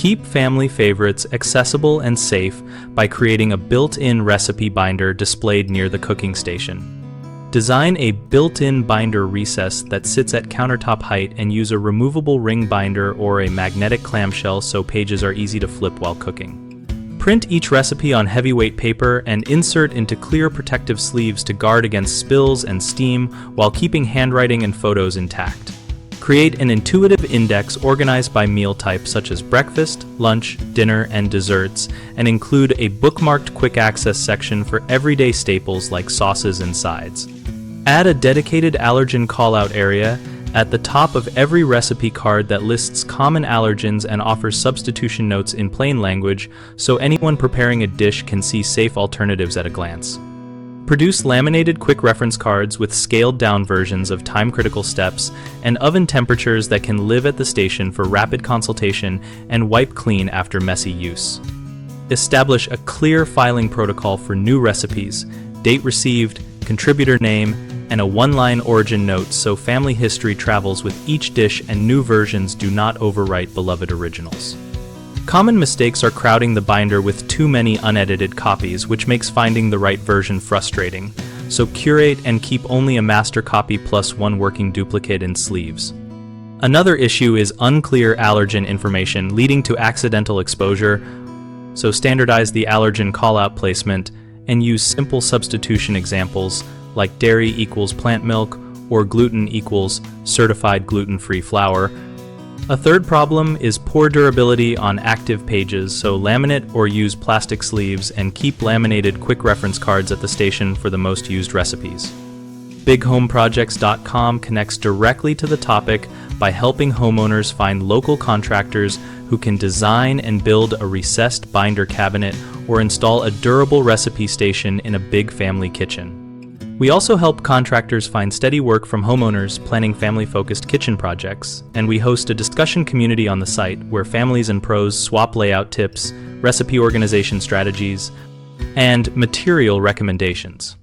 Keep family favorites accessible and safe by creating a built-in recipe binder displayed near the cooking station. Design a built-in binder recess that sits at countertop height and use a removable ring binder or a magnetic clamshell so pages are easy to flip while cooking. Print each recipe on heavyweight paper and insert into clear protective sleeves to guard against spills and steam while keeping handwriting and photos intact. Create an intuitive index organized by meal type such as breakfast, lunch, dinner, and desserts, and include a bookmarked quick access section for everyday staples like sauces and sides. Add a dedicated allergen callout area at the top of every recipe card that lists common allergens and offers substitution notes in plain language so anyone preparing a dish can see safe alternatives at a glance. Produce laminated quick reference cards with scaled-down versions of time-critical steps and oven temperatures that can live at the station for rapid consultation and wipe clean after messy use. Establish a clear filing protocol for new recipes, date received, contributor name, and a one-line origin note so family history travels with each dish and new versions do not overwrite beloved originals. Common mistakes are crowding the binder with too many unedited copies, which makes finding the right version frustrating, so curate and keep only a master copy plus one working duplicate in sleeves. Another issue is unclear allergen information leading to accidental exposure, so standardize the allergen callout placement and use simple substitution examples like dairy equals plant milk or gluten equals certified gluten-free flour. A third problem is poor durability on active pages, so laminate or use plastic sleeves and keep laminated quick reference cards at the station for the most used recipes. BigHomeProjects.com connects directly to the topic by helping homeowners find local contractors who can design and build a recessed binder cabinet or install a durable recipe station in a big family kitchen. We also help contractors find steady work from homeowners planning family-focused kitchen projects, and we host a discussion community on the site where families and pros swap layout tips, recipe organization strategies, and material recommendations.